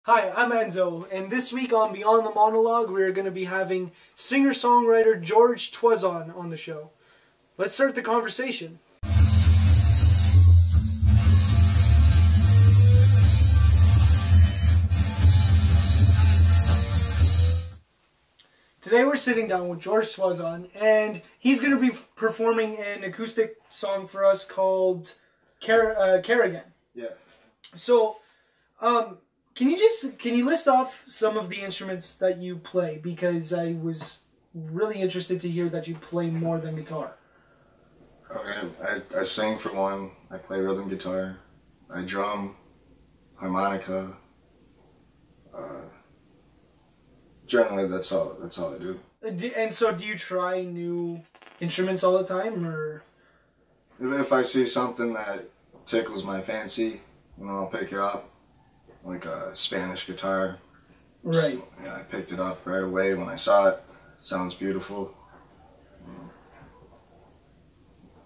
Hi, I'm Enzo, and this week on Beyond the Monologue, we're going to be having singer-songwriter Jorge Tuazon on the show. Let's start the conversation. Today we're sitting down with Jorge Tuazon, and he's going to be performing an acoustic song for us called Care Again. Yeah. So, can you list off some of the instruments that you play? Because I was really interested to hear that you play more than guitar. Okay, I sing for one. I play rhythm guitar. I drum, harmonica. Generally, that's all I do. And so, do you try new instruments all the time, or? If I see something that tickles my fancy, I'll pick it up. Like a Spanish guitar. Right. So, yeah, I picked it up right away when I saw it. Sounds beautiful.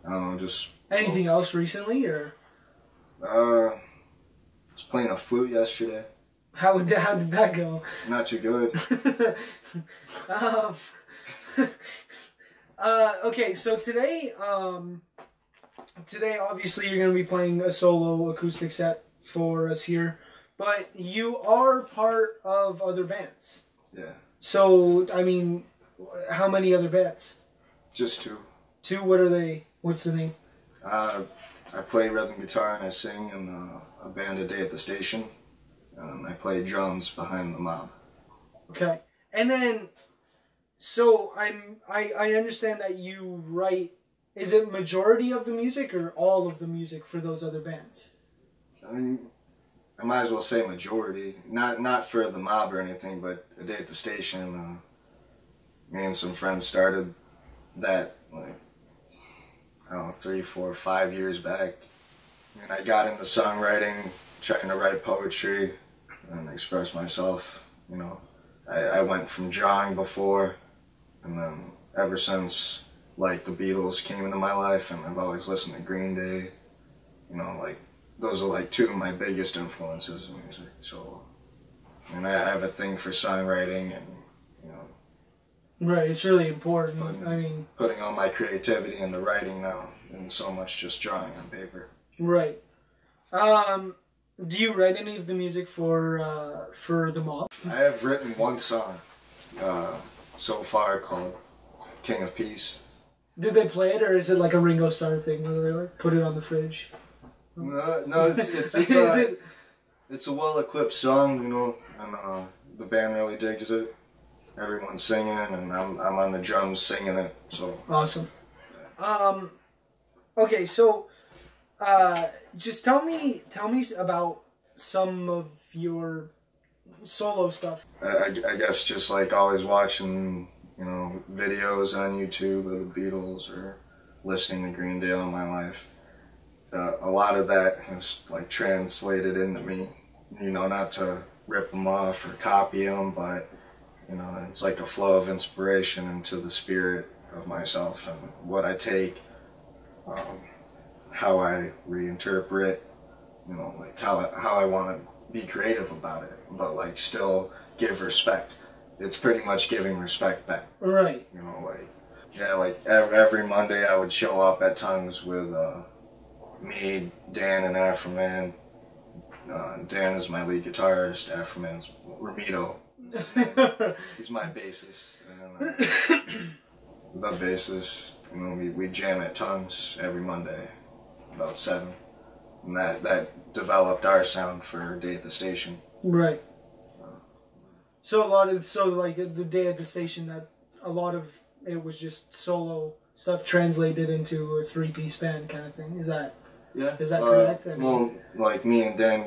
I don't know, just... Anything else recently, or? I was playing a flute yesterday. How did that go? Not too good. Okay, so today obviously you're going to be playing a solo acoustic set for us here, but you are part of other bands. Yeah. So, I mean, how many other bands? Just two. Two? What are they? What's the name? I play rhythm guitar and I sing in a band a day at the station. I play drums behind the mob. Okay. And then, so I understand that you write, is it majority of the music or all of the music for those other bands? I mean, I might as well say majority. Not for the mob or anything, but a day at the station, me and some friends started that, like, I don't know, 3, 4, 5 years back. And I got into songwriting, trying to write poetry and express myself. I went from drawing before, and then ever since, like, the Beatles came into my life, and I've always listened to Green Day. Like, those are like two of my biggest influences in music. So, I have a thing for songwriting, and right, it's really important. Putting all my creativity into writing now, and so much just drawing on paper. Right. Do you write any of the music for the mob? I have written one song so far called King of Peace. Did they play it, or is it like a Ringo Starr thing where they like put it on the fridge? No, it's a well-equipped song, and the band really digs it. Everyone's singing, and I'm on the drums singing it. So awesome. Okay, so just tell me about some of your solo stuff. I guess just like always watching, videos on YouTube of the Beatles or listening to Green Day all my life. A lot of that has like translated into me, not to rip them off or copy them, but it's like a flow of inspiration into the spirit of myself and what I take, how I reinterpret, like how I want to be creative about it, but like still give respect. It's pretty much giving respect back. Right. Like every Monday I would show up at Tongues with me, Dan, and Afroman. Dan is my lead guitarist. Afroman's Ramito. He's my bassist. And, the bassist. We jam at Tongues every Monday, about 7. And that developed our sound for Day at the Station. Right. So like the Day at the Station, that a lot of it was just solo stuff translated into a 3-piece band kind of thing. Is that correct? Well, like me and Dan,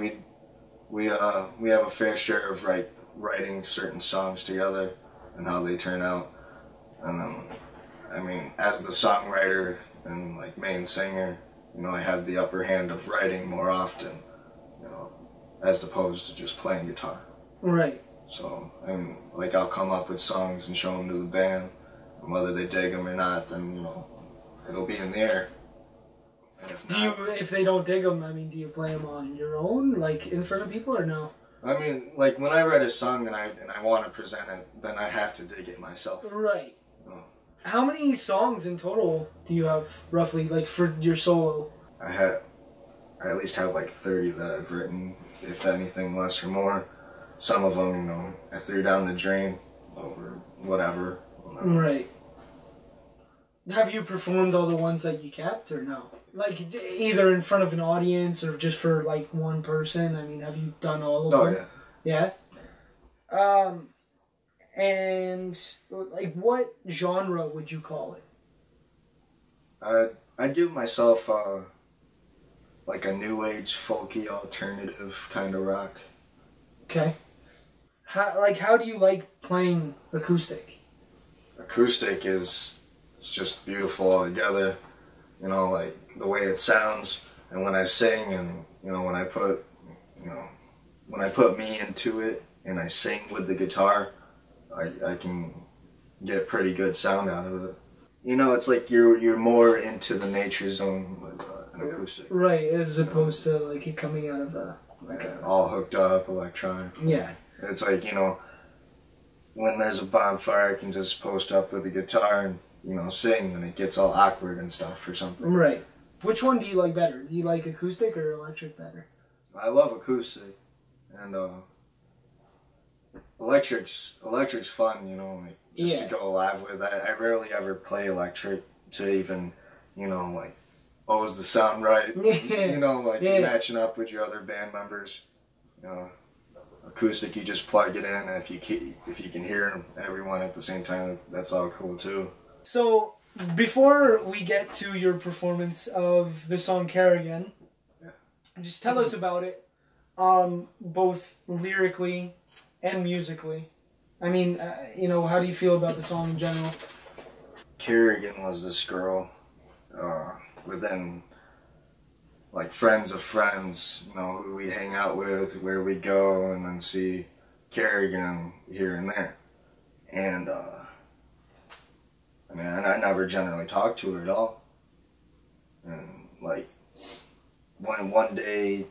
we have a fair share of writing certain songs together and how they turn out. And as the songwriter and like main singer, I have the upper hand of writing more often, as opposed to just playing guitar. Right. So, I'll come up with songs and show them to the band, and whether they dig them or not, then, it'll be in the air. If they don't dig them, do you play them on your own, like in front of people, or no? I mean, like, when I write a song and I want to present it, then I have to dig it myself. Right. How many songs in total do you have, roughly, like, for your solo? I at least have like 30 that I've written, if anything less or more. Some of them, you know, I threw down the drain over whatever. Right. Have you performed all the ones that you kept, or no? Like, either in front of an audience or just for, like, one person? I mean, have you done all of them? Oh, yeah. Yeah? And, like, what genre would you call it? I'd give myself, like a new age, folky, alternative kind of rock. Okay. How do you like playing acoustic? Acoustic is, it's just beautiful altogether. You know, like, the way it sounds, and when I sing, and, you know, when I put me into it, and I sing with the guitar, I can get pretty good sound out of it. You know, it's like you're more into the nature zone with an acoustic. Right, as opposed to, like, it coming out of a... Like all hooked up, electronic. Yeah. It's like, you know, when there's a bonfire, I can just post up with a guitar and, you know, sing, and it gets all awkward and stuff or something. Right. Which one do you like better? Do you like acoustic or electric better? I love acoustic, and electric's fun, you know, like, just to go live with. I rarely ever play electric to even, you know, like, oh, is the sound right? You know, like, matching up with your other band members. You know, acoustic, you just plug it in, and if you can hear everyone at the same time, that's all cool too. So, before we get to your performance of the song Kerrigan, just tell us about it, both lyrically and musically. I mean, you know, how do you feel about the song in general? Kerrigan was this girl within, like, friends of friends, you know, who we hang out with, where we go, and then see Kerrigan here and there. And, I mean, I never generally talked to her at all. And, like, one day,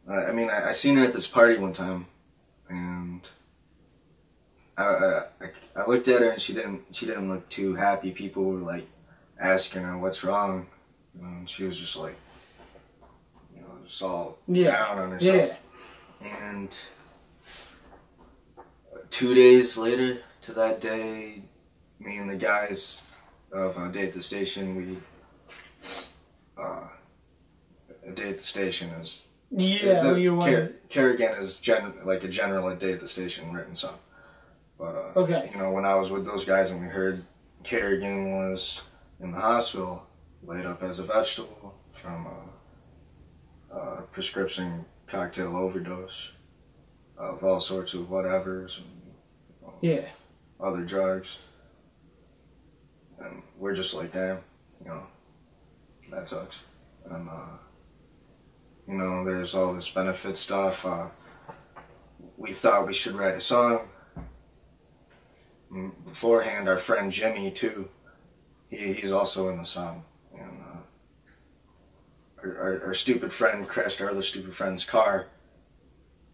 I mean, I seen her at this party one time, and I looked at her, and she didn't look too happy. People were, like, asking her what's wrong, and she was just like, you know, just all down on herself. And 2 days later to that day, me and the guys of Day at the Station, we Day at the Station is Kerrigan is like a general Day at the Station written song. But you know, when I was with those guys and we heard Kerrigan was in the hospital, laid up as a vegetable from a prescription cocktail overdose of all sorts of whatevers and other drugs. And we're just like, damn, you know, that sucks. And, you know, there's all this benefit stuff. We thought we should write a song. Beforehand, our friend Jimmy, too, he's also in the song. And our stupid friend crashed our other stupid friend's car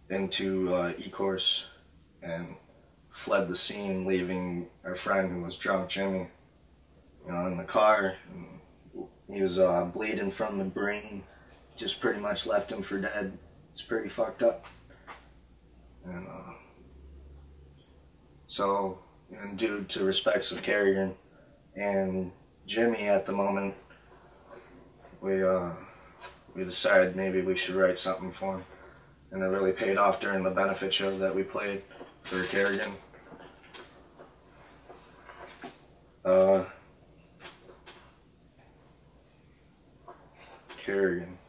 into E-Course and fled the scene, leaving our friend who was drunk, Jimmy, you know, in the car. And he was bleeding from the brain. Just pretty much left him for dead. It's pretty fucked up. And so, and due to respects of Kerrigan and Jimmy at the moment, we decided maybe we should write something for him. And it really paid off during the benefit show that we played for Kerrigan. Kerrigan.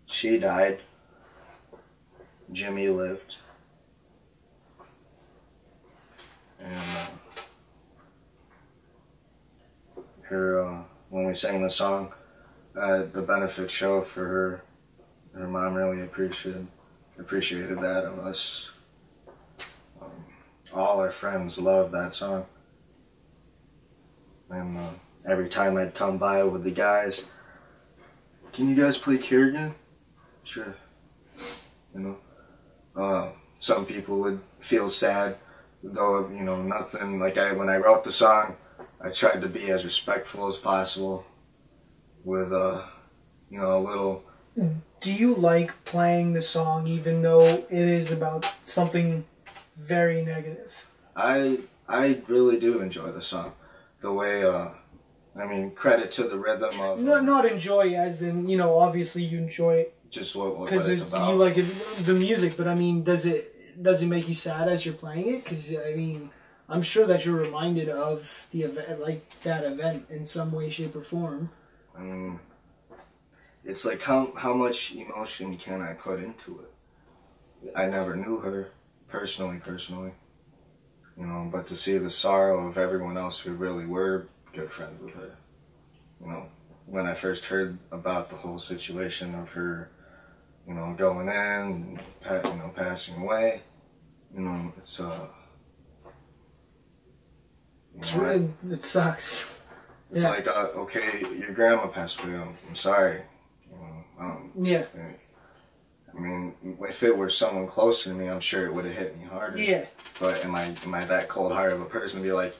She died. Jimmy lived. And when we sang the song at the benefit show for her mom really appreciated that of us. All our friends loved that song. And every time I'd come by with the guys, can you guys play Kerrigan? Sure. You know, some people would feel sad, though, you know, nothing, like when I wrote the song, I tried to be as respectful as possible with, you know, a little... Do you like playing the song even though it is about something very negative? I really do enjoy the song. The way, I mean, credit to the rhythm of... Not enjoy as in, you know, obviously you enjoy it. Just what it's about. You like it, the music, but I mean, does it make you sad as you're playing it? Because, I mean, I'm sure that you're reminded of the event, like that event in some way, shape, or form. I mean, it's like how much emotion can I put into it? I never knew her personally, you know, but to see the sorrow of everyone else who really were good friends with her, you know, when I first heard about the whole situation of her, you know, going in, you know, passing away, you know, it's it sucks. It's like, okay, your grandma passed away. I'm sorry. You know, yeah. I mean, if it were someone closer to me, I'm sure it would have hit me harder. Yeah. But am I that cold-hearted of a person to be like,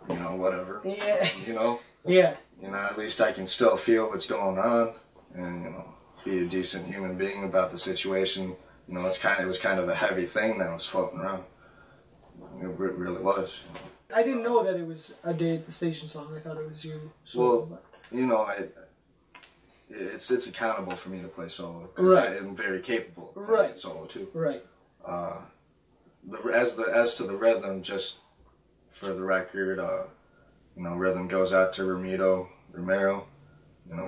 you know, whatever? Yeah. You know? Yeah. You know, at least I can still feel what's going on, and, you know, be a decent human being about the situation. You know, it was kind of a heavy thing that was floating around. It really was. You know? I didn't know that it was a Day at the Station song. I thought it was you. Solo, well, you know, it's accountable for me to play solo because right. I am very capable of playing right. solo too. Right. As to the rhythm, just for the record, you know, rhythm goes out to Romero. You know,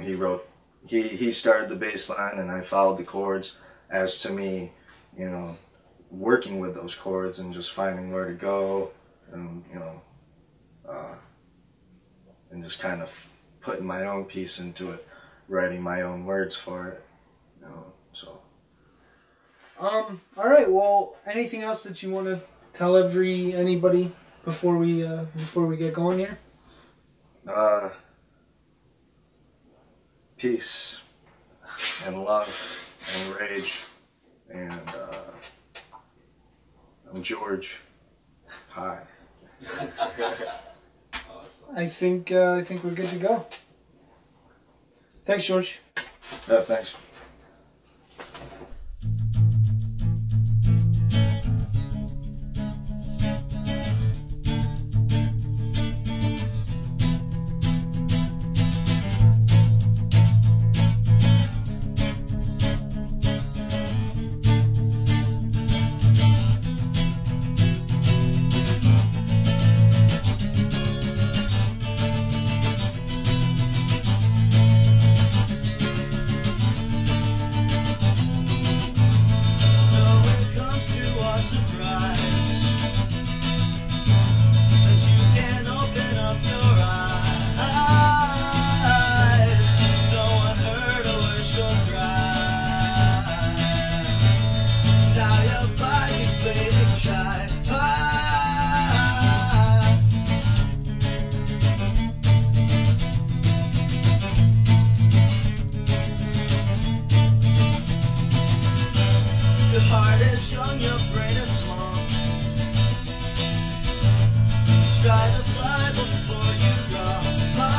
he started the bass line and I followed the chords. As to me, you know, working with those chords and just finding where to go, and you know, and just kind of putting my own piece into it, writing my own words for it, you know. So. All right. Well, anything else that you want to tell anybody before we get going here? Peace and love and rage, and I'm George. Hi. I think we're good to go. Thanks, George. Yeah, thanks. Try to fly before you drop. Oh,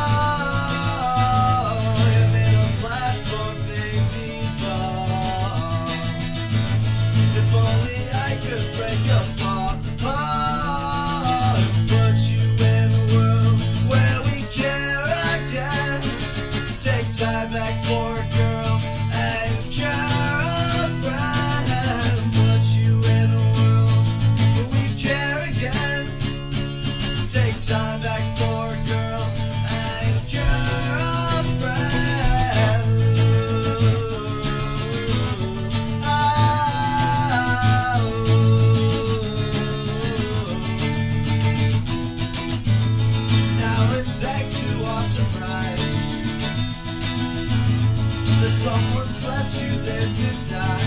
you made a blast for baby doll. If only I could break your fall. Oh, put you in a world where we care again. Take time back for a girl and care a friend. Put you in a world where we care again. Take time back for a girl and care a friend. Now it's back to our surprise that someone's left you there to die.